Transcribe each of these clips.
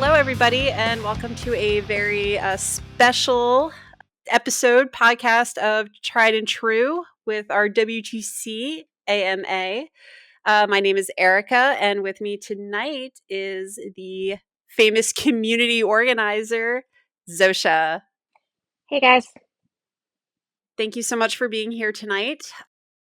Hello, everybody, and welcome to a very special episode podcast of Tried and True with our WTC AMA. My name is Erica, and with me tonight is the famous community organizer, Zosha. Hey guys. Thank you so much for being here tonight.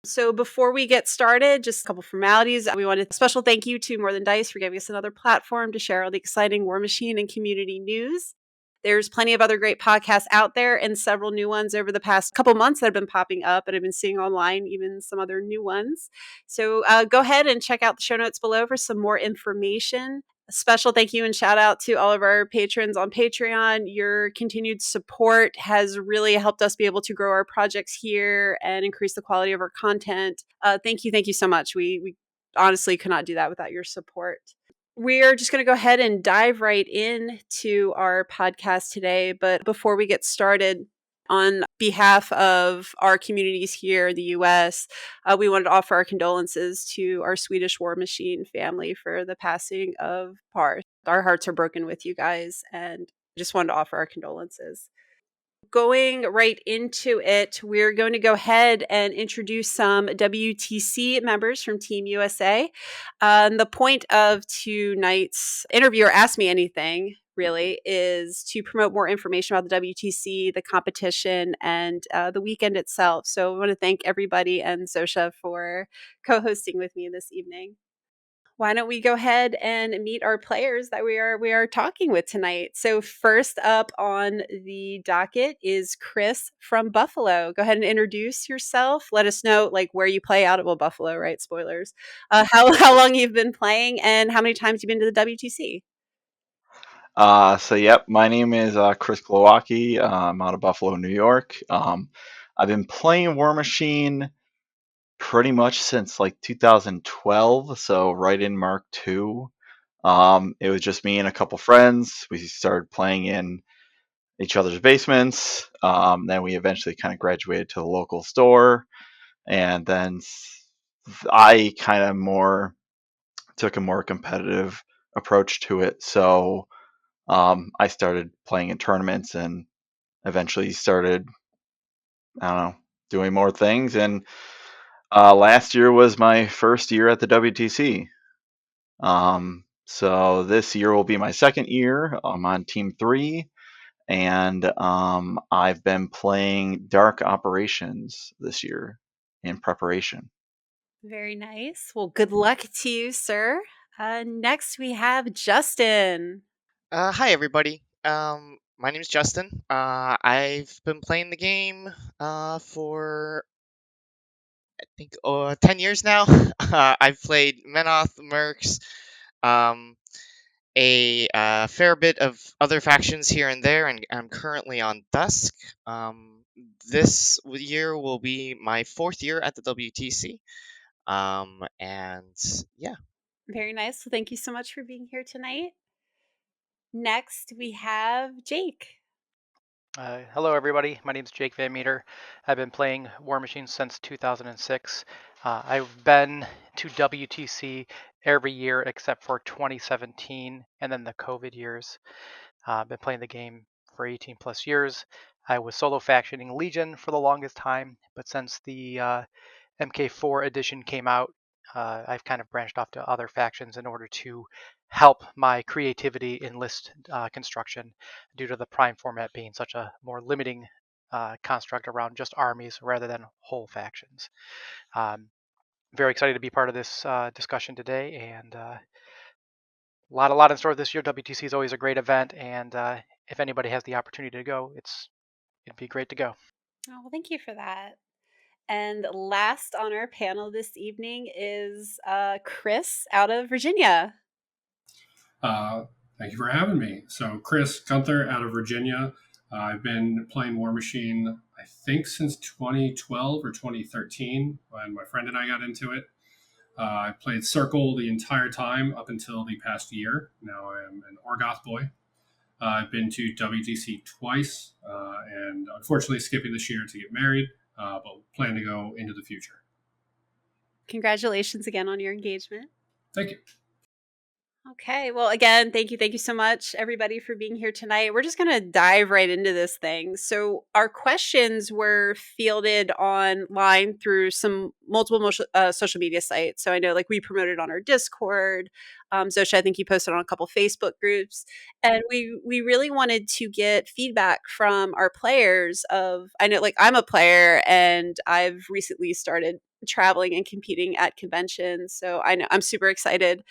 So before we get started, just a couple formalities. We want a special thank you to More Than Dice for giving us another platform to share all the exciting Warmachine and community news. There's plenty of other great podcasts out there and several new ones over the past couple months that have been popping up and I've been seeing online, even some other new ones. So go ahead and check out the show notes below for some more information. A special thank you and shout out to all of our patrons on Patreon. Your continued support has really helped us be able to grow our projects here and increase the quality of our content. Thank you so much. We honestly could not do that without your support. We're just going to go ahead and dive right into our podcast today. But before we get started, on behalf of our communities here in the U.S., we wanted to offer our condolences to our Swedish Warmachine family for the passing of Par. Our hearts are broken with you guys, and just wanted to offer our condolences. Going right into it, we're going to go ahead and introduce some WTC members from Team USA. The point of tonight's interview, or Ask Me Anything, really, is to promote more information about the WTC, the competition, and the weekend itself. So I want to thank everybody and Zosha for co-hosting with me this evening. Why don't we go ahead and meet our players that we are talking with tonight? So first up on the docket is Chris from Buffalo. Go ahead and introduce yourself. Let us know where you play out at Buffalo, right? Spoilers. How long you've been playing and how many times you've been to the WTC? My name is Chris Glowacki. I'm out of Buffalo, New York. I've been playing Warmachine pretty much since 2012, so right in Mark II. It was just me and a couple friends. We started playing in each other's basements. Then we eventually kind of graduated to the local store, and then I kind of took a more competitive approach to it. So I started playing in tournaments and eventually started, doing more things. And last year was my first year at the WTC. So this year will be my second year. I'm on Team 3, and I've been playing Dark Operations this year in preparation. Very nice. Well, good luck to you, sir. Next, we have Justin. Hi, everybody. My name is Justin. I've been playing the game for, I think, 10 years now. I've played Menoth, Mercs, a fair bit of other factions here and there, and I'm currently on Dusk. This year will be my 4th year at the WTC. And yeah. Very nice. Well, thank you so much for being here tonight. Next, we have Jake. Hello, everybody. My name is Jake Van Meter. I've been playing Warmachine since 2006. I've been to WTC every year except for 2017 and then the COVID years. I've been playing the game for 18 plus years. I was solo factioning Legion for the longest time, but since the MK4 edition came out, I've kind of branched off to other factions in order to help my creativity in list construction due to the Prime format being such a more limiting construct around just armies rather than whole factions. Very excited to be part of this discussion today, and a lot in store this year. WTC is always a great event, and if anybody has the opportunity to go, it'd be great to go. Oh, well, thank you for that. And last on our panel this evening is Chris out of Virginia. Thank you for having me. So Chris Gunther out of Virginia. I've been playing Warmachine, I think, since 2012 or 2013 when my friend and I got into it. I played Circle the entire time up until the past year. Now I am an Orgoth boy. I've been to WTC twice, and unfortunately skipping this year to get married, but plan to go into the future. Congratulations again on your engagement. Thank you. Okay. Well, again, thank you so much, everybody, for being here tonight. We're just going to dive right into this thing. So, our questions were fielded online through some multiple social media sites. So, I know like we promoted on our Discord. Zosha, I think you posted on a couple Facebook groups. And we really wanted to get feedback from our players of, I know like I'm a player and I've recently started traveling and competing at conventions. So, I know I'm super excited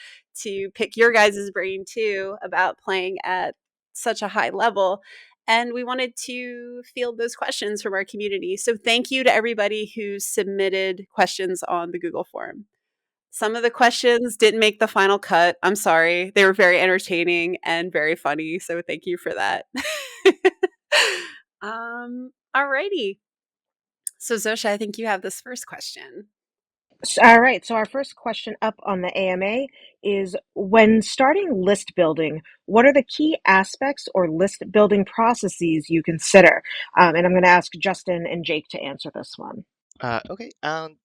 to pick your guys' brain too about playing at such a high level. And we wanted to field those questions from our community. So thank you to everybody who submitted questions on the Google form. Some of the questions didn't make the final cut. I'm sorry. They were very entertaining and very funny. So thank you for that. Alrighty. So Zosha, I think you have this first question. All right, so our first question up on the AMA is, when starting list building, what are the key aspects or list building processes you consider? And I'm going to ask Justin and Jake to answer this one. Okay.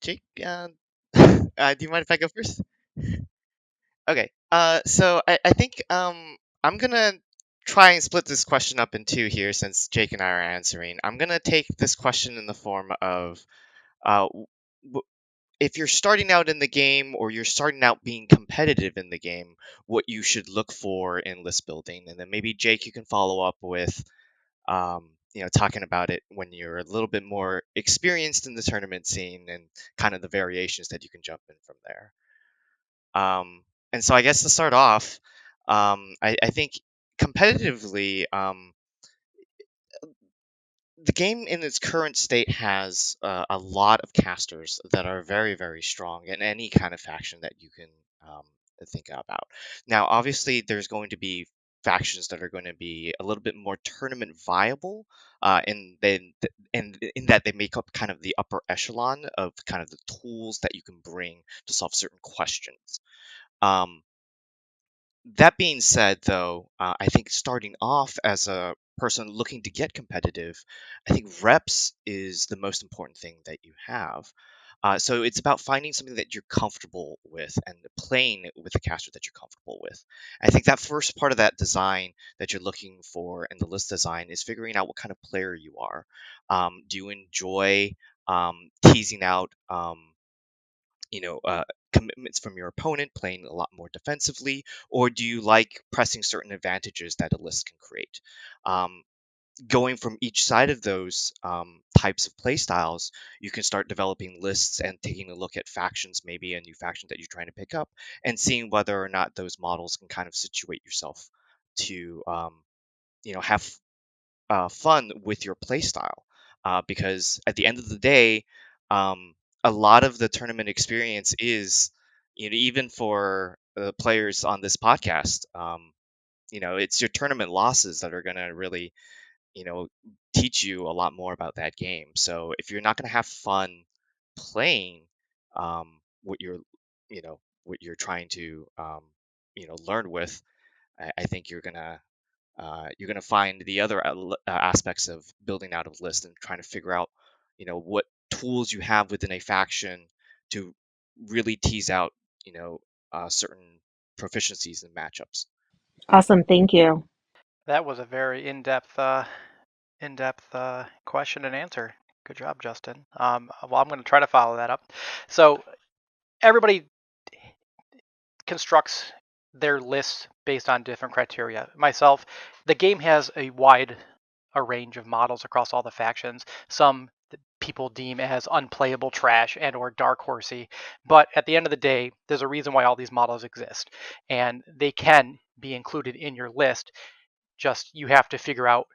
Jake, do you mind if I go first? Okay. So I think I'm gonna try and split this question up in two here, since Jake and I are answering. I'm gonna take this question in the form of uh, if you're starting out in the game, or you're starting out being competitive in the game, what you should look for in list building, and then maybe Jake, you can follow up with talking about it when you're a little bit more experienced in the tournament scene, and kind of the variations that you can jump in from there. And so I guess to start off, I think competitively, the game in its current state has a lot of casters that are very, very strong in any kind of faction that you can um, think about. Now, obviously, there's going to be factions that are going to be a little bit more tournament viable, and in that they make up kind of the upper echelon of kind of the tools that you can bring to solve certain questions. Um, that being said, though, I think starting off as a person looking to get competitive, I think reps is the most important thing that you have. So it's about finding something that you're comfortable with and playing with a caster that you're comfortable with. I think that first part of that design that you're looking for in the list design is figuring out what kind of player you are. Do you enjoy teasing out you know, uh, commitments from your opponent, playing a lot more defensively, or do you like pressing certain advantages that a list can create? Um, Going from each side of those types of play styles, you can start developing lists and taking a look at factions, maybe a new faction that you're trying to pick up, and seeing whether or not those models can kind of situate yourself to, have fun with your play style, because at the end of the day, um, a lot of the tournament experience is, even for the players on this podcast, it's your tournament losses that are going to really, you know teach you a lot more about that game. So if you're not going to have fun playing what you're trying to learn with, I think you're gonna find the other aspects of building out a list and trying to figure out, what tools you have within a faction to really tease out, certain proficiencies and matchups. Awesome, thank you. That was a very in-depth question and answer. Good job, Justin. Well, I'm going to try to follow that up. So everybody constructs their lists based on different criteria. Myself, the game has a range of models across all the factions. Some people deem as unplayable trash and or dark horsey, but at the end of the day, there's a reason why all these models exist, and they can be included in your list. Just you have to figure out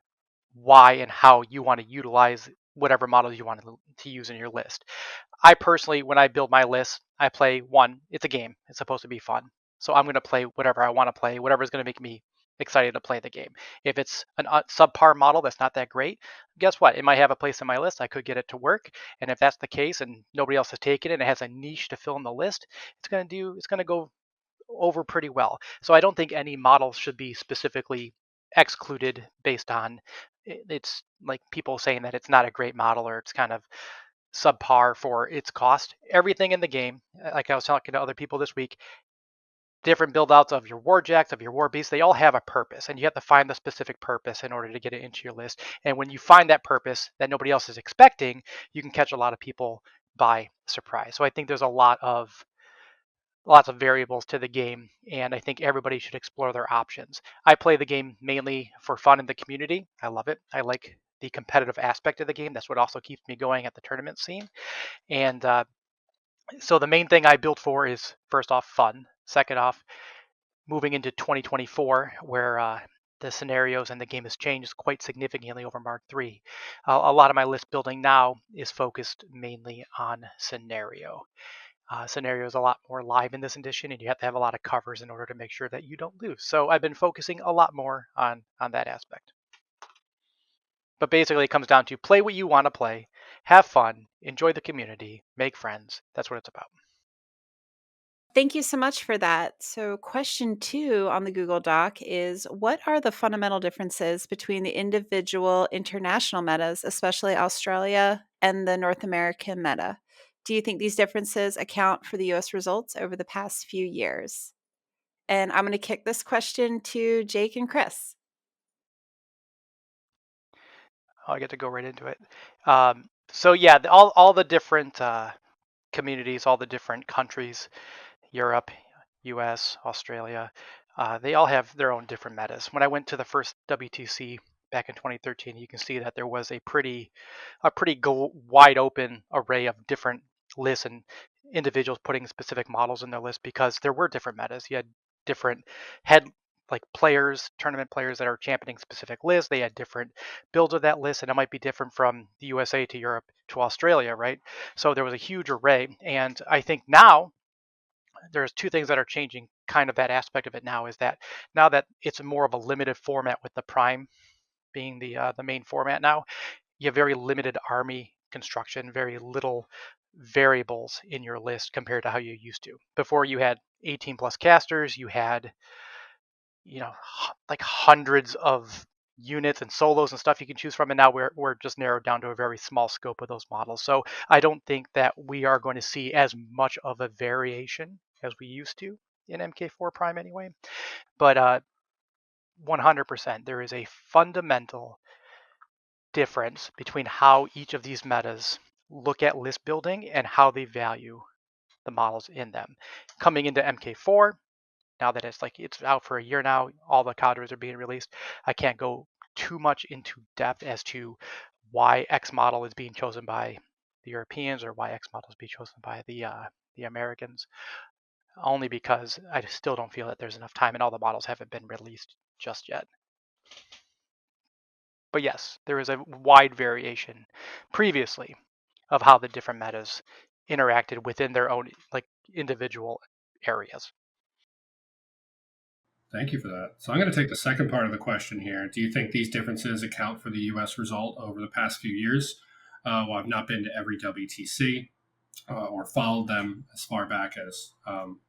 why and how you want to utilize whatever models you want to use in your list. I personally, when I build my list, I play one. It's a game. It's supposed to be fun. So I'm going to play whatever I want to play, whatever is going to make me excited to play the game. If it's a subpar model that's not that great, guess what? It might have a place in my list. I could get it to work. And if that's the case and nobody else has taken it and it has a niche to fill in the list, it's going to go over pretty well. So I don't think any model should be specifically excluded based on it's like people saying that it's not a great model or it's kind of subpar for its cost. Everything in the game, like I was talking to other people this week, different build outs of your war jacks, of your war beasts, they all have a purpose, and you have to find the specific purpose in order to get it into your list. And when you find that purpose that nobody else is expecting, you can catch a lot of people by surprise. So I think there's lots of variables to the game, and I think everybody should explore their options. I play the game mainly for fun in the community. I love it. I like the competitive aspect of the game. That's what also keeps me going at the tournament scene. And so the main thing I build for is, first off, fun. Second off, moving into 2024, where the scenarios and the game has changed quite significantly over Mark III. A lot of my list building now is focused mainly on scenario. Scenario is a lot more live in this edition, and you have to have a lot of covers in order to make sure that you don't lose. So I've been focusing a lot more on that aspect. But basically, it comes down to play what you want to play, have fun, enjoy the community, make friends. That's what it's about. Thank you so much for that. So, question 2 on the Google Doc is, what are the fundamental differences between the individual international metas, especially Australia, and the North American meta? Do you think these differences account for the US results over the past few years? And I'm going to kick this question to Jake and Chris. I get to go right into it. So yeah, all the different communities, all the different countries, Europe, US, Australia, they all have their own different metas. When I went to the first WTC back in 2013, you can see that there was a pretty wide open array of different lists and individuals putting specific models in their list because there were different metas. You had different head like players, tournament players that are championing specific lists. They had different builds of that list, and it might be different from the USA to Europe to Australia, right? So there was a huge array, and I think now there's two things that are changing kind of that aspect of it now is that now that it's more of a limited format with the prime being the main format now, you have very limited army construction, very little variables in your list compared to how you used to. Before you had 18 plus casters, you had like hundreds of units and solos and stuff you can choose from, and now we're just narrowed down to a very small scope of those models. So I don't think that we are going to see as much of a variation as we used to in MK4 Prime anyway. But 100% there is a fundamental difference between how each of these metas look at list building and how they value the models in them. Coming into MK4, now that it's out for a year now, all the cadres are being released. I can't go too much into depth as to why X model is being chosen by the Europeans or why X model is being chosen by the Americans, only because I still don't feel that there's enough time and all the models haven't been released just yet. But yes, there is a wide variation previously of how the different metas interacted within their own like individual areas. Thank you for that. So I'm going to take the second part of the question here. Do you think these differences account for the U.S. result over the past few years? Well, I've not been to every WTC or followed them as far back as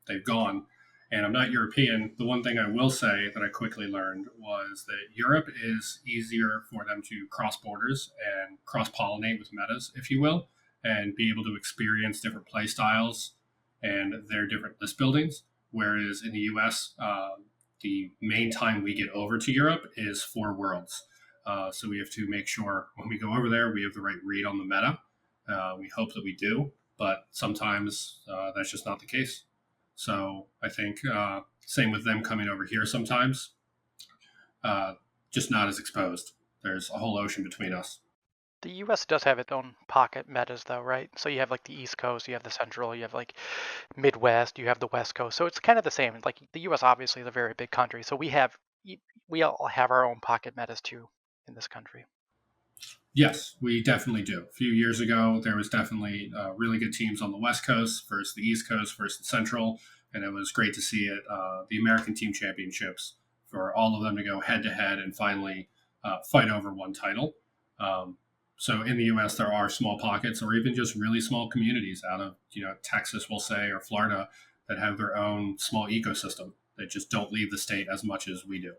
they've gone, and I'm not European. The one thing I will say that I quickly learned was that Europe is easier for them to cross borders and cross-pollinate with metas, if you will, and be able to experience different play styles and their different list buildings. Whereas in the U.S., the main time we get over to Europe is for Worlds. So we have to make sure when we go over there, we have the right read on the meta. We hope that we do, but sometimes that's just not the case. So I think same with them coming over here sometimes, just not as exposed. There's a whole ocean between us. The US does have its own pocket metas though, right? So you have like the East Coast, you have the Central, you have like Midwest, you have the West Coast. So it's kind of the same. Like the US obviously is a very big country. So we all have our own pocket metas too in this country. Yes, we definitely do. A few years ago, there was definitely really good teams on the West Coast versus the East Coast versus the Central, and it was great to see it, the American Team Championships, for all of them to go head to head and finally fight over one title. So in the U.S., there are small pockets or even just really small communities out of Texas, we'll say, or Florida that have their own small ecosystem that just don't leave the state as much as we do.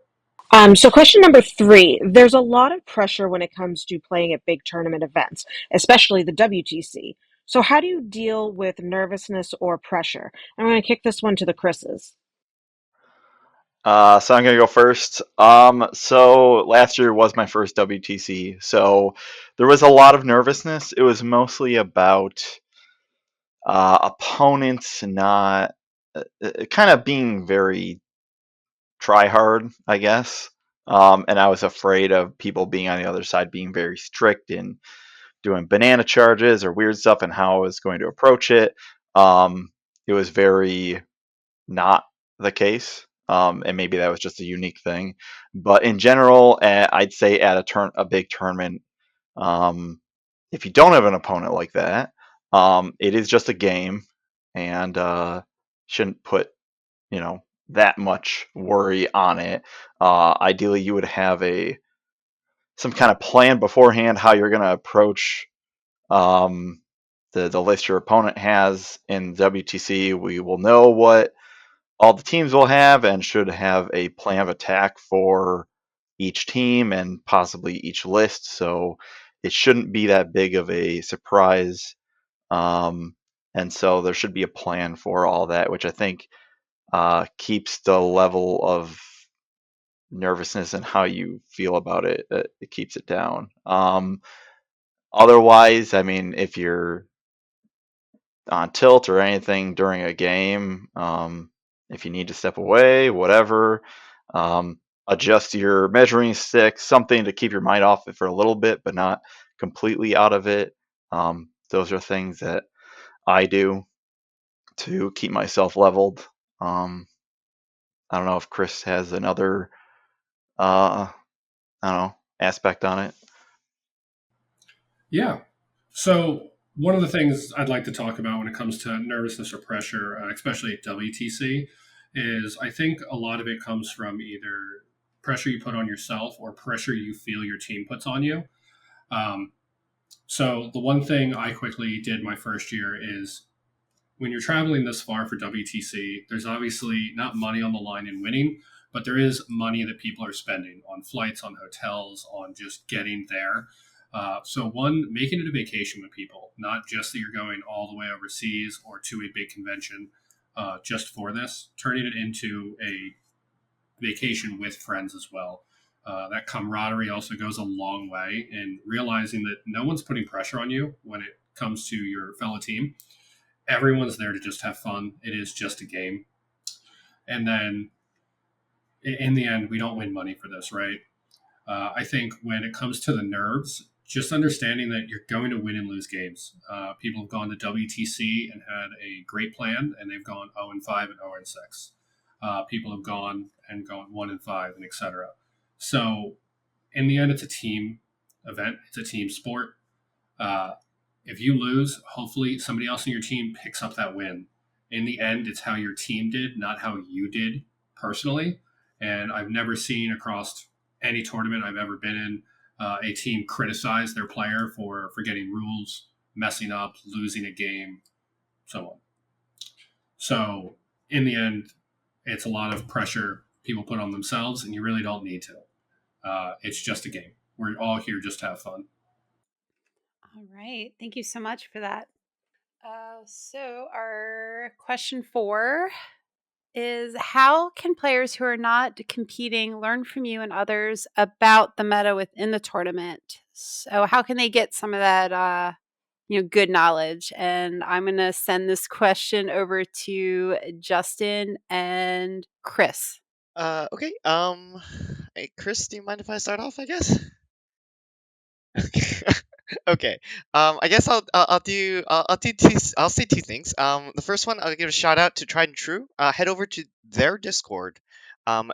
So question number 3, there's a lot of pressure when it comes to playing at big tournament events, especially the WTC. So how do you deal with nervousness or pressure? I'm going to kick this one to the Chris's. So I'm gonna go first. So last year was my first WTC, so there was a lot of nervousness. It was mostly about opponents not kind of being very try hard, I guess. And I was afraid of people being on the other side being very strict and doing banana charges or weird stuff and how I was going to approach it. It was very not the case. And maybe that was just a unique thing. But in general, I'd say at a big tournament, um, if you don't have an opponent like that, it is just a game, and shouldn't put that much worry on it. Ideally, you would have some kind of plan beforehand how you're going to approach um, the list your opponent has in WTC. We will know what all the teams will have and should have a plan of attack for each team and possibly each list. So it shouldn't be that big of a surprise. And so there should be a plan for all that, which I think keeps the level of nervousness and how you feel about it. It keeps it down. Otherwise, I mean, if you're on tilt or anything during a game, if you need to step away, whatever, adjust your measuring stick, something to keep your mind off it for a little bit, but not completely out of it. Those are things that I do to keep myself leveled. I don't know if Chris has another, I don't know, aspect on it. Yeah. So one of the things I'd like to talk about when it comes to nervousness or pressure, especially at WTC, is I think a lot of it comes from either pressure you put on yourself or pressure you feel your team puts on you. Um, so the one thing I quickly did my first year is when you're traveling this far for WTC, there's obviously not money on the line in winning, but there is money that people are spending on flights, on hotels, on just getting there. So, one, making it a vacation with people, not just that you're going all the way overseas or to a big convention just for this, turning it into a vacation with friends as well. That camaraderie also goes a long way in realizing that no one's putting pressure on you when it comes to your fellow team. Everyone's there to just have fun. It is just a game. And then in the end, we don't win money for this, right? I think when it comes to the nerves, just understanding that you're going to win and lose games. People have gone to WTC and had a great plan, and they've gone 0 and 5 and 0 and 6. People have gone and gone 1 and 5 and etc. So in the end, it's a team event. It's a team sport. Uh, if you lose, hopefully somebody else in your team picks up that win. In the end, it's how your team did, not how you did personally. And I've never seen across any tournament I've ever been in a team criticize their player for forgetting rules, messing up, losing a game, so on. So in the end, it's a lot of pressure people put on themselves, and you really don't need to. It's just a game. We're all here just to have fun. All right. Thank you so much for that. So, our question 4 is, how can players who are not competing learn from you and others about the meta within the tournament? So, how can they get some of that, good knowledge? And I'm going to send this question over to Justin and Chris. Okay. Hey, Chris, do you mind if I start off, I guess? Okay. I guess I'll say two things. The first one, I'll give a shout out to Tried and True. Head over to their Discord.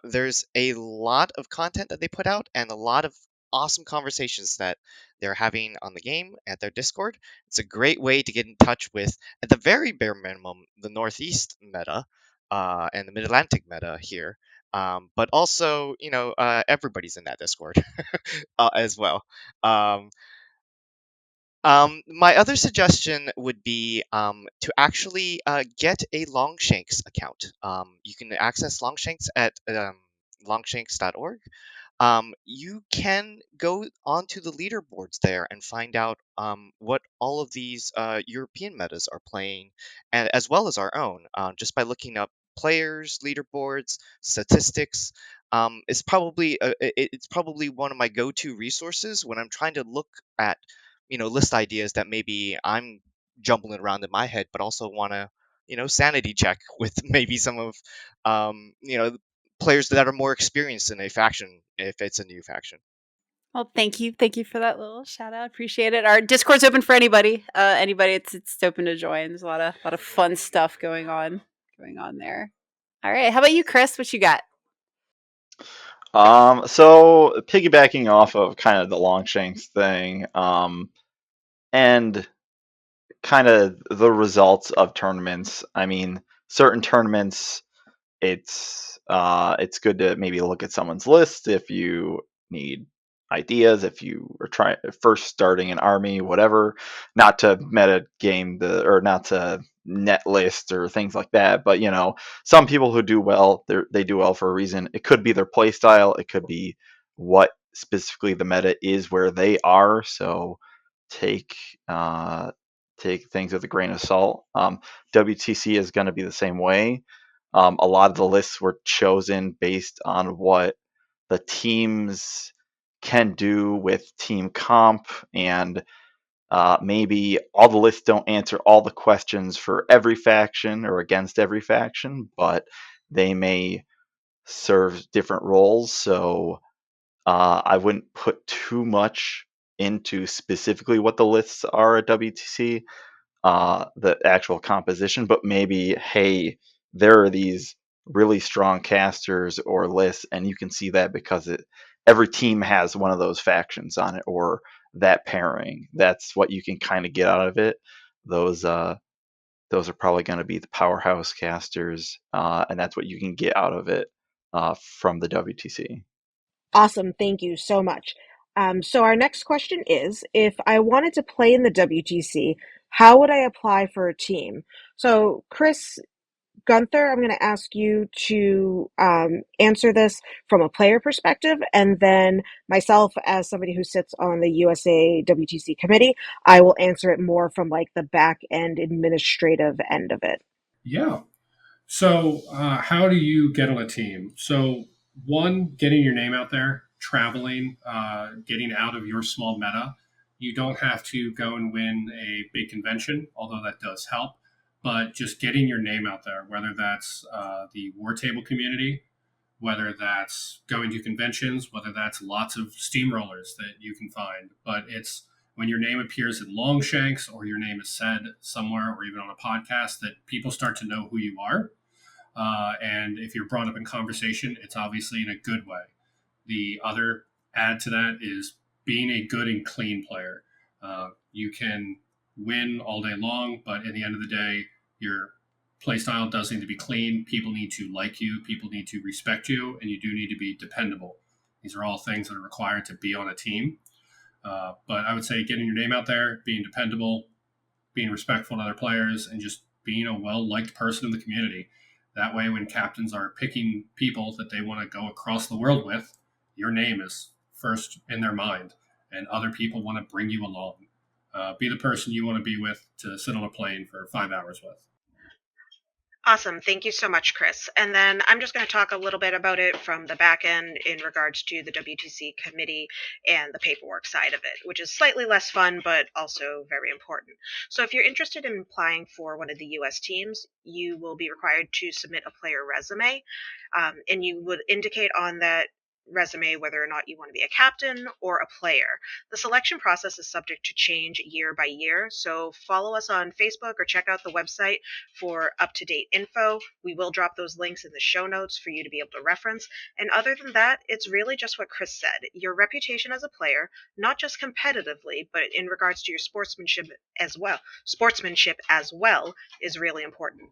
There's a lot of content that they put out and a lot of awesome conversations that they're having on the game at their Discord. It's a great way to get in touch with, at the very bare minimum, the Northeast meta, and the Mid Atlantic meta here. But also, everybody's in that Discord as well. Um, my other suggestion would be to actually get a Longshanks account. You can access Longshanks at longshanks.org. You can go onto the leaderboards there and find out what all of these European metas are playing, and as well as our own, just by looking up players, leaderboards, statistics. It's probably it's probably one of my go-to resources when I'm trying to look at list ideas that maybe I'm jumbling around in my head, but also want to sanity check with maybe some of players that are more experienced in a faction if it's a new faction. Well, thank you. Thank you for that little shout out. Appreciate it. Our Discord's open for anybody. Anybody, it's open to join. There's a lot of fun stuff going on there. All right. How about you, Chris? What you got? So piggybacking off of kind of the Longshanks thing, and kind of the results of tournaments. I mean, certain tournaments, it's good to maybe look at someone's list if you need ideas, if you are trying first starting an army, whatever. Not to meta game or not to net list or things like that, but some people who do well, they do well for a reason. It could be their play style, it could be what specifically the meta is where they are. So take take things with a grain of salt. WTC is going to be the same way. A lot of the lists were chosen based on what the teams can do with team comp, and maybe all the lists don't answer all the questions for every faction or against every faction, but they may serve different roles. So I wouldn't put too much into specifically what the lists are at WTC, the actual composition, but maybe, hey, there are these really strong casters or lists, and you can see that because every team has one of those factions on it or that pairing. That's what you can kind of get out of it. Those are probably going to be the powerhouse casters, and that's what you can get out of it from the WTC. Awesome. Thank you so much. So our next question is, if I wanted to play in the WTC, how would I apply for a team? So Chris, Gunther, I'm going to ask you to answer this from a player perspective, and then myself, as somebody who sits on the USA WTC committee, I will answer it more from like the back end administrative end of it. Yeah. So, how do you get on a team? So, one, getting your name out there, traveling, getting out of your small meta. You don't have to go and win a big convention, although that does help. But just getting your name out there, whether that's the War Table community, whether that's going to conventions, whether that's lots of steamrollers that you can find. But it's when your name appears in Longshanks or your name is said somewhere or even on a podcast that people start to know who you are. And if you're brought up in conversation, it's obviously in a good way. The other add to that is being a good and clean player. You can win all day long, but at the end of the day, your playstyle does need to be clean. People need to like you. People need to respect you, and you do need to be dependable. These are all things that are required to be on a team. But I would say getting your name out there, being dependable, being respectful to other players, and just being a well-liked person in the community. That way, when captains are picking people that they want to go across the world with, your name is first in their mind, and other people want to bring you along. Be the person you want to be with to sit on a plane for 5 hours with. Awesome. Thank you so much, Chris. And then I'm just going to talk a little bit about it from the back end in regards to the WTC committee and the paperwork side of it, which is slightly less fun, but also very important. So if you're interested in applying for one of the US teams, you will be required to submit a player resume, and you would indicate on that resume whether or not you want to be a captain or a player. The selection process is subject to change year by year, so follow us on Facebook or check out the website for up-to-date info. We will drop those links in the show notes for you to be able to reference. And other than that, it's really just what Chris said. Your reputation as a player, not just competitively, but in regards to your sportsmanship as well, is really important.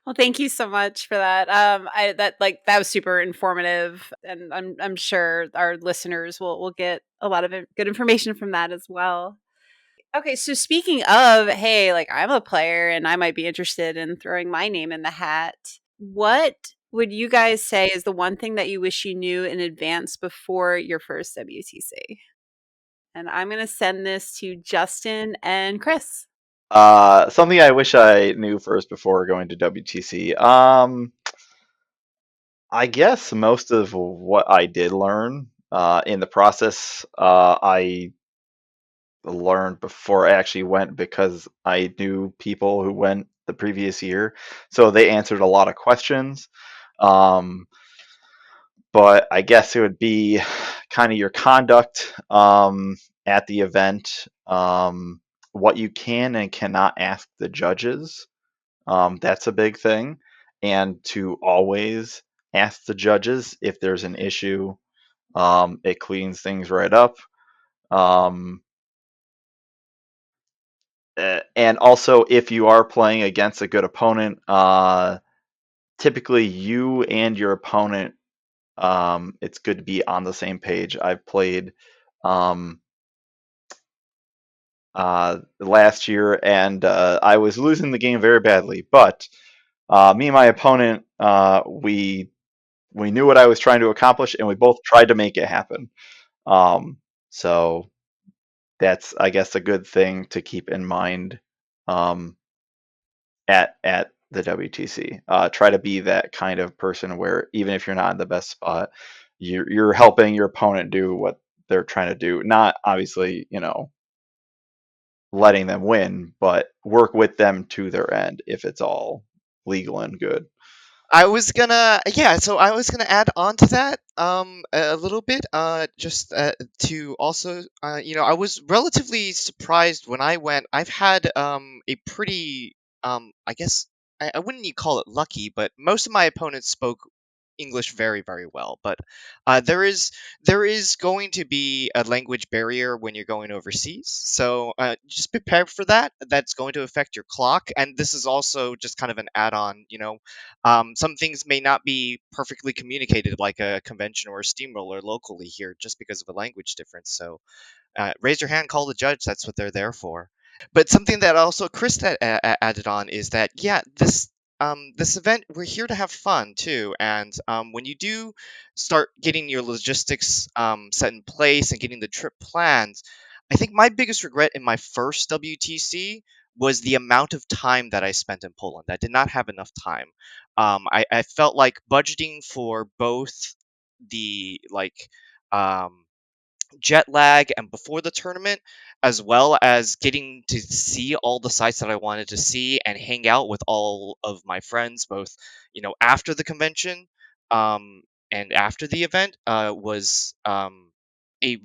Well, thank you so much for that. That was super informative, and I'm sure our listeners will get a lot of good information from that as well. Okay, so speaking of, hey, like I'm a player and I might be interested in throwing my name in the hat. What would you guys say is the one thing that you wish you knew in advance before your first WTC? And I'm going to send this to Justin and Chris. Something I wish I knew first before going to WTC. I guess most of what I did learn in the process, I learned before I actually went because I knew people who went the previous year, so they answered a lot of questions. Um, but I guess it would be kind of your conduct at the event, what you can and cannot ask the judges. That's a big thing, and to always ask the judges if there's an issue. It cleans things right up. Um, and also, if you are playing against a good opponent, typically you and your opponent, it's good to be on the same page. I've played um, last year, and I was losing the game very badly. But me and my opponent, we knew what I was trying to accomplish, and we both tried to make it happen. So that's, I guess, a good thing to keep in mind um, at the WTC. Try to be that kind of person where even if you're not in the best spot, you're helping your opponent do what they're trying to do. Not obviously, letting them win, but work with them to their end if it's all legal and good. So I was gonna add on to that a little bit, just to also, I was relatively surprised when I went. I've had a pretty, I guess I wouldn't even call it lucky, but most of my opponents spoke English very, very well. But there is going to be a language barrier when you're going overseas, so just prepare for that. That's going to affect your clock, and this is also just kind of an add-on. Some things may not be perfectly communicated like a convention or a steamroller locally here just because of a language difference. So raise your hand, call the judge. That's what they're there for. But something that also Chris added on is that, yeah, this event, we're here to have fun too. And when you do start getting your logistics set in place and getting the trip planned, I think my biggest regret in my first WTC was the amount of time that I spent in Poland. I did not have enough time. I felt like budgeting for both the um, jet lag and before the tournament, as well as getting to see all the sites that I wanted to see and hang out with all of my friends, both after the convention and after the event, was a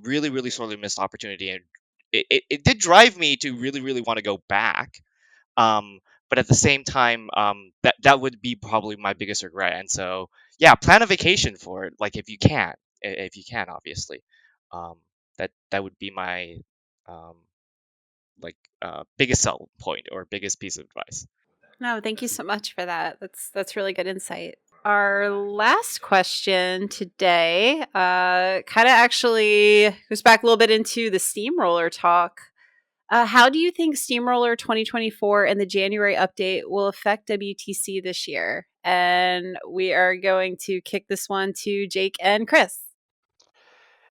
really, really sorely missed opportunity, and it did drive me to really, really want to go back. um, but at the same time, that would be probably my biggest regret. And so, yeah, plan a vacation for it, like if you can, obviously. Um, that would be my um, biggest sell point or biggest piece of advice. No, thank you so much for that. That's really good insight. Our last question today kind of actually goes back a little bit into the Steamroller talk. How do you think Steamroller 2024 and the January update will affect WTC this year? And we are going to kick this one to Jake and Chris.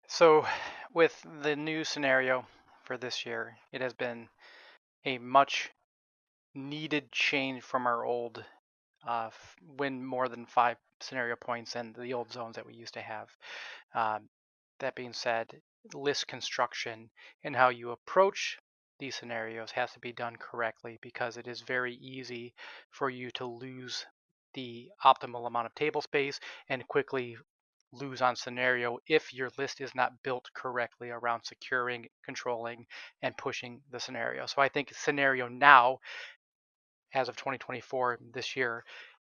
So, with the new scenario for this year, it has been a much needed change from our old win more than 5 scenario points and the old zones that we used to have. Um, that being said, list construction and how you approach these scenarios has to be done correctly, because it is very easy for you to lose the optimal amount of table space and quickly lose on scenario if your list is not built correctly around securing, controlling, and pushing the scenario. So I think scenario now, as of 2024, this year,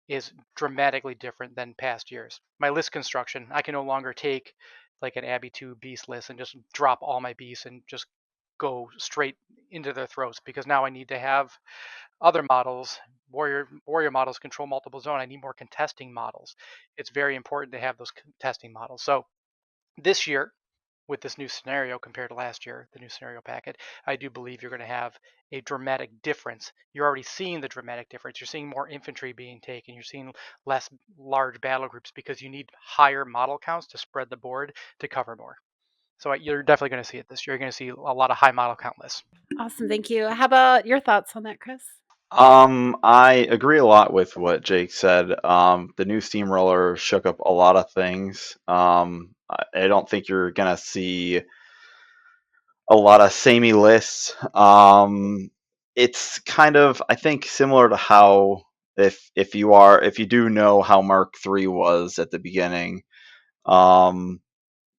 is dramatically different than past years. My list construction, I can no longer take like an Abbey 2 beast list and just drop all my beasts and just go straight into their throats, because now I need to have other models, warrior models, control multiple zone. I need more contesting models. It's very important to have those contesting models. So this year, with this new scenario compared to last year, the new scenario packet, I do believe you're going to have a dramatic difference. You're already seeing the dramatic difference. You're seeing more infantry being taken. You're seeing less large battle groups, because you need higher model counts to spread the board to cover more. So you're definitely going to see it this year. You're going to see a lot of high model count lists. Awesome. Thank you. How about your thoughts on that, Chris? I agree a lot with what Jake said. The new Steamroller shook up a lot of things. I don't think you're gonna see a lot of samey lists. It's kind of, I think, similar to how if you do know how Mark III was at the beginning, um,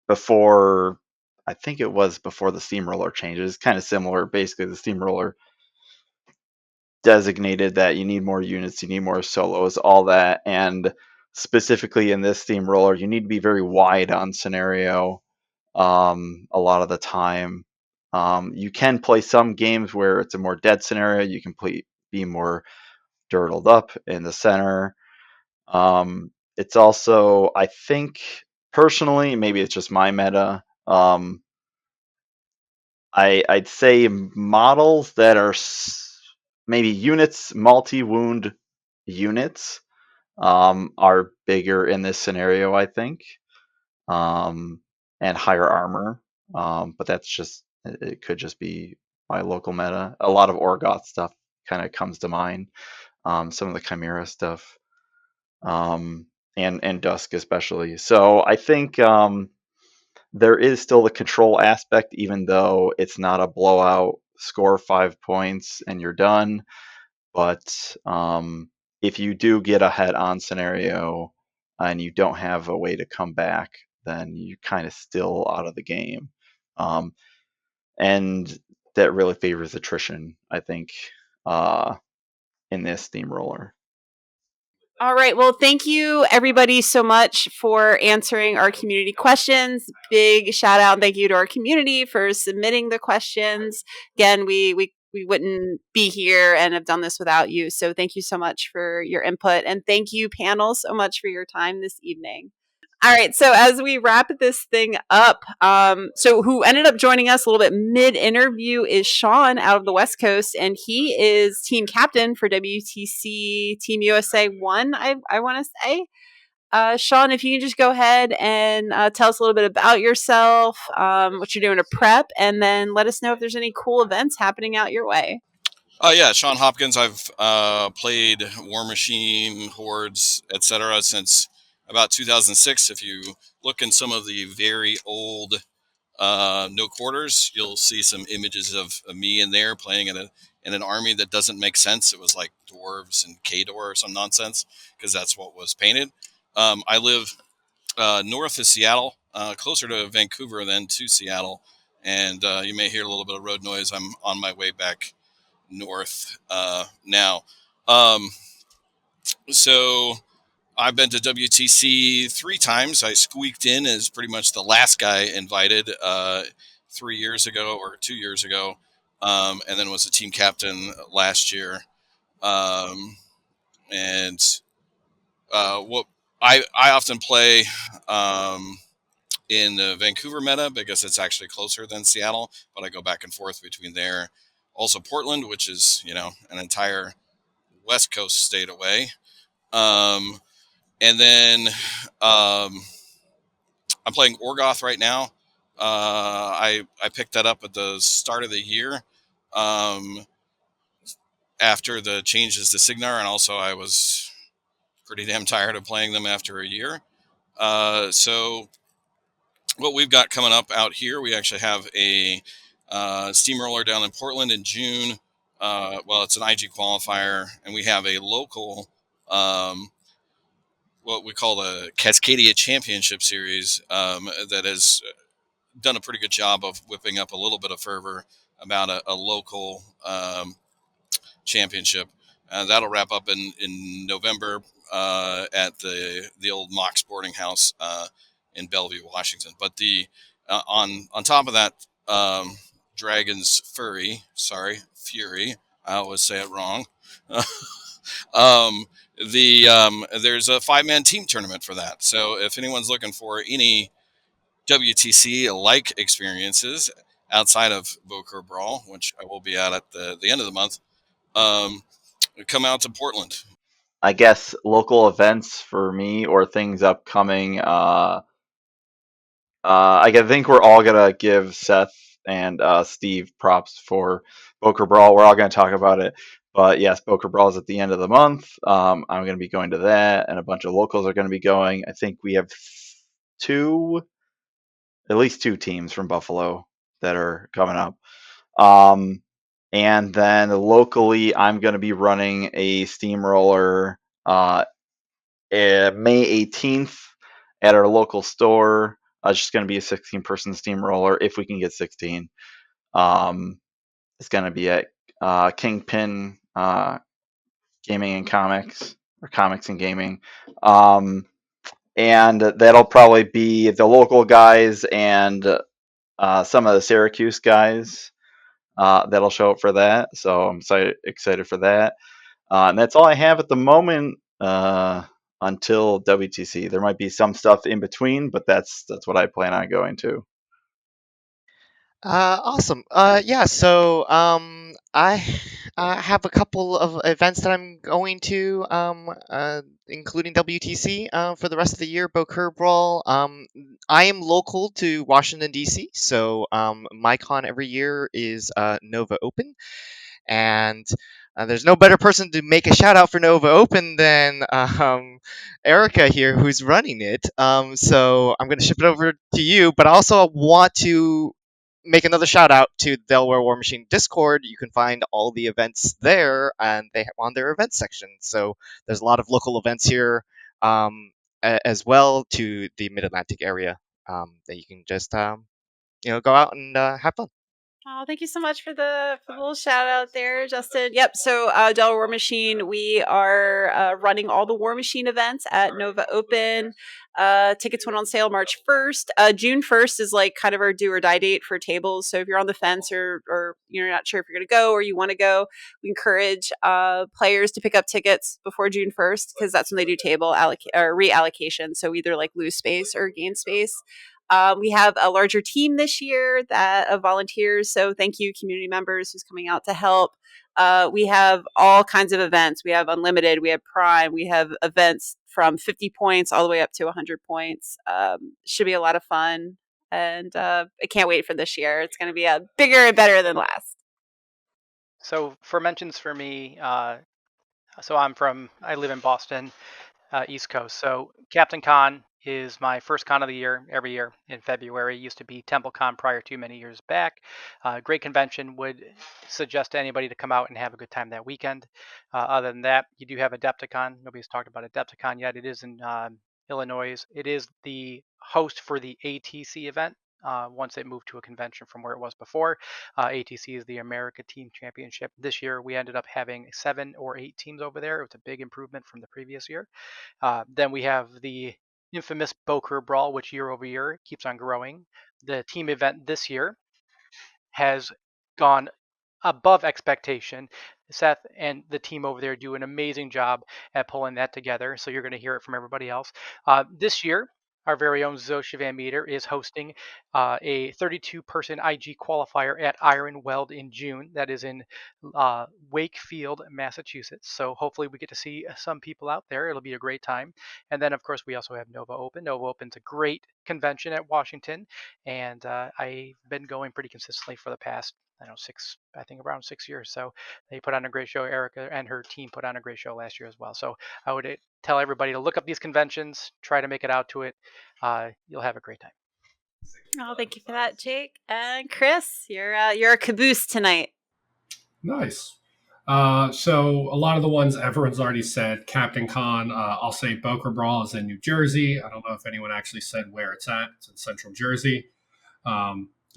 before I think it was before the Steamroller changes. Kind of similar. Basically, the Steamroller designated that you need more units, you need more solos, all that, and specifically in this Steamroller, you need to be very wide on scenario. A lot of the time, you can play some games where it's a more dead scenario. You can be more dirtled up in the center. It's also, I think, personally, maybe it's just my meta. I'd say models that are maybe units, multi-wound units, are bigger in this scenario, I think, and higher armor. But that's just, it could just be my local meta. A lot of Orgoth stuff kind of comes to mind. Some of the Chimera stuff, and Dusk especially. So I think there is still the control aspect, even though it's not a blowout. Score 5 points and you're done. But if you do get a head-on scenario and you don't have a way to come back, then you're kind of still out of the game. And that really favors attrition, I think, in this Steamroller. All right. Well, thank you everybody so much for answering our community questions. Big shout out and thank you to our community for submitting the questions. Again, we wouldn't be here and have done this without you. So thank you so much for your input. And thank you, panel, so much for your time this evening. All right, so as we wrap this thing up, so who ended up joining us a little bit mid-interview is Sean out of the West Coast, and he is team captain for WTC Team USA 1, I want to say. Sean, if you can just go ahead and tell us a little bit about yourself, what you're doing to prep, and then let us know if there's any cool events happening out your way. Yeah, Sean Hopkins. I've played Warmachine, Hordes, etc. since about 2006. If you look in some of the very old no quarters, you'll see some images of me in there playing in an army that doesn't make sense. It was like dwarves and Khador or some nonsense, because that's what was painted. I live north of Seattle, closer to Vancouver than to Seattle, and you may hear a little bit of road noise. I'm on my way back north now. So I've been to WTC 3 times. I squeaked in as pretty much the last guy invited 3 years ago or 2 years ago, and then was a team captain last year. And what I often play in the Vancouver meta because it's actually closer than Seattle, but I go back and forth between there. Also Portland, which is, an entire West Coast state away. And then I'm playing Orgoth right now. I picked that up at the start of the year after the changes to Signar, and also I was pretty damn tired of playing them after a year. So what we've got coming up out here, we actually have a Steamroller down in Portland in June. Well, it's an IG qualifier, and we have a local, what we call the Cascadia Championship Series, that has done a pretty good job of whipping up a little bit of fervor about a local championship. That'll wrap up in November at the old Mox Boarding House in Bellevue, Washington. But on top of that, Dragon's Fury, I always say it wrong. There's a 5-man team tournament for that. So if anyone's looking for any WTC-like experiences outside of Boker Brawl, which I will be at the end of the month, come out to Portland. I guess local events for me or things upcoming. I think we're all gonna give Seth and Steve props for Boker Brawl. We're all gonna talk about it, but yes, Boker Brawl is at the end of the month. I'm gonna be going to that, and a bunch of locals are gonna be going. I think we have at least two teams from Buffalo that are coming up. And then locally, I'm gonna be running a Steamroller May 18th at our local store. It's just going to be a 16-person steamroller if we can get 16. It's going to be at Kingpin Gaming and Comics, or Comics and Gaming. And that'll probably be the local guys and some of the Syracuse guys that'll show up for that. So I'm excited for that. And that's all I have at the moment until WTC. There might be some stuff in between, but that's what I plan on going to. Awesome. Yeah. So, I have a couple of events that I'm going to, including WTC, for the rest of the year. Boker Brawl. I am local to Washington D.C., so my con every year is Nova Open, and there's no better person to make a shout out for Nova Open than Erica here, who's running it. So I'm going to ship it over to you, but I also want to make another shout out to Delaware War Machine Discord. You can find all the events there, and they have on their events section. So there's a lot of local events here, as well to the Mid Atlantic area, that you can just go out and have fun. Oh, thank you so much for the little shout out there, Justin. Yep. So, Delaware War Machine, we are running all the War Machine events at Nova Open. Tickets went on sale March 1st. June 1st is like kind of our do or die date for tables. So if you're on the fence or you're not sure if you're going to go or you want to go, we encourage players to pick up tickets before June 1st because that's when they do table reallocation. So either like lose space or gain space. We have a larger team this year of volunteers. So thank you, community members who's coming out to help. We have all kinds of events. We have unlimited, we have prime, we have events from 50 points all the way up to 100 points. Should be a lot of fun. And I can't wait for this year. It's going to be bigger and better than last. So for mentions for me, so I live in Boston, East Coast. So Captain Con is my first con of the year every year in February. It used to be TempleCon prior to many years back. Great convention. Would suggest to anybody to come out and have a good time that weekend. Other than that, you do have Adepticon. Nobody's talked about Adepticon yet. It is in Illinois. It is the host for the ATC event. Once it moved to a convention from where it was before. ATC is the America Team Championship. This year, we ended up having 7 or 8 teams over there. It was a big improvement from the previous year. Then we have the infamous Boker Brawl, which year over year keeps on growing. The team event this year has gone above expectation. Seth and the team over there do an amazing job at pulling that together. So you're going to hear it from everybody else. This year, our very own Zosha Van Meter is hosting a 32-person IG qualifier at Iron Weld in June. That is in Wakefield, Massachusetts. So hopefully we get to see some people out there. It'll be a great time. And then, of course, we also have Nova Open. Nova Open's a great convention at Washington, and I've been going pretty consistently for the past, around 6 years. So they put on a great show. Erica and her team put on a great show last year as well. So I would tell everybody to look up these conventions, try to make it out to it. You'll have a great time. Oh, thank you for that, Jake. And Chris, you're a caboose tonight. Nice. So a lot of the ones everyone's already said. Captain Con, I'll say Boker Brawl is in New Jersey. I don't know if anyone actually said where it's at. It's in Central Jersey.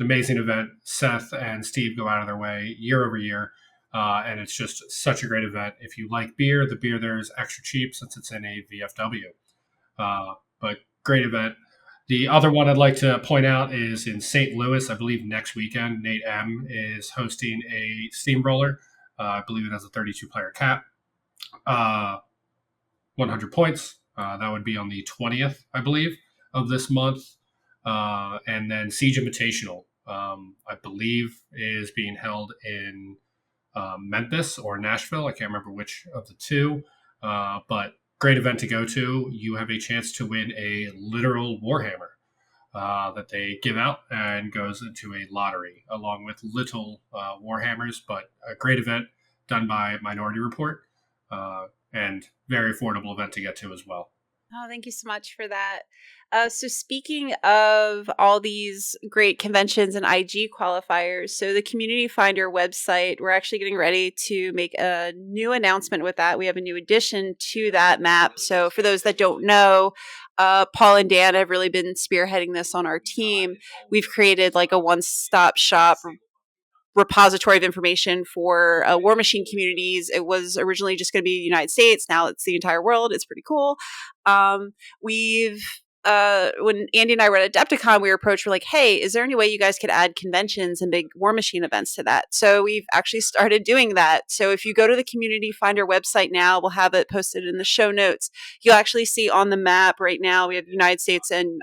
Amazing event. Seth and Steve go out of their way year over year. And it's just such a great event. If you like beer, the beer there is extra cheap since it's in a VFW. But great event. The other one I'd like to point out is in St. Louis. I believe next weekend, Nate M is hosting a Steamroller. I believe it has a 32-player cap. 100 points. That would be on the 20th, I believe, of this month. And then Siege Invitational, I believe, is being held in Memphis or Nashville. I can't remember which of the two. But great event to go to. You have a chance to win a literal Warhammer. that they give out and goes into a lottery along with little Warhammers, but a great event done by Minority Report and very affordable event to get to as well. Oh, thank you so much for that. So speaking of all these great conventions and IG qualifiers, so the Community Finder website, we're actually getting ready to make a new announcement with that. We have a new addition to that map. So for those that don't know, Paul and Dan have really been spearheading this on our team. We've created like a one-stop shop repository of information for War Machine communities. It was originally just going to be the United States. Now it's the entire world. It's pretty cool. We've when Andy and I were at Adepticon, we were approached. We're like, hey, is there any way you guys could add conventions and big War Machine events to that? So we've actually started doing that. So if you go to the Community Finder website now, we'll have it posted in the show notes. You'll actually see on the map right now, we have the United States and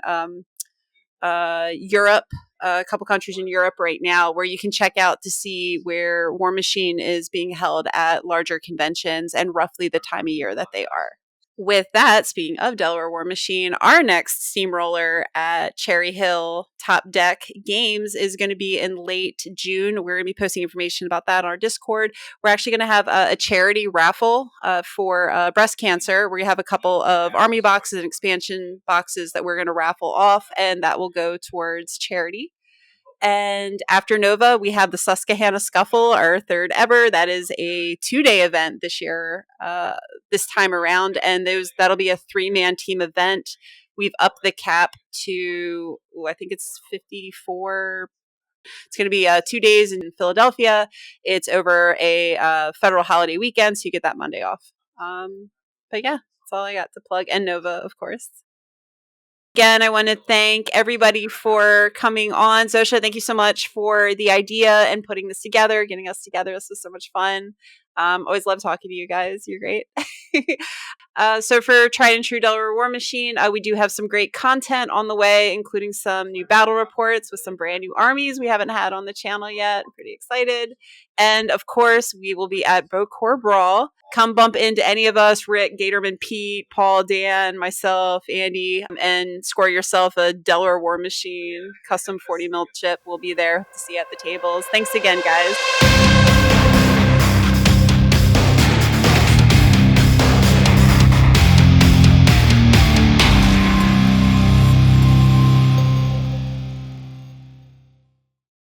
Europe, a couple countries in Europe right now, where you can check out to see where War Machine is being held at larger conventions and roughly the time of year that they are. With that, speaking of Delaware War Machine, our next Steamroller at Cherry Hill Top Deck Games is going to be in late June. We're going to be posting information about that on our Discord. We're actually going to have a charity raffle for breast cancer. We have a couple of army boxes and expansion boxes that we're going to raffle off, and that will go towards charity. And after Nova, we have the Susquehanna Scuffle, our third ever. That is a 2-day event this year, this time around. And that'll be a 3-man team event. We've upped the cap to, I think it's 54. It's going to be 2 days in Philadelphia. It's over a federal holiday weekend, so you get that Monday off. But yeah, that's all I got to plug. And Nova, of course. Again, I want to thank everybody for coming on. Zosha, thank you so much for the idea and putting this together, getting us together. This was so much fun. Always love talking to you guys. You're great. So for Tried and True Delaware War Machine, we do have some great content on the way, including some new battle reports with some brand new armies we haven't had on the channel yet. I'm pretty excited. And of course, we will be at Bocor Brawl. Come bump into any of us, Rick, Gatorman, Pete, Paul, Dan, myself, Andy, and score yourself a Delaware War Machine custom 40 mil chip. We'll be there to see you at the tables. Thanks again, guys.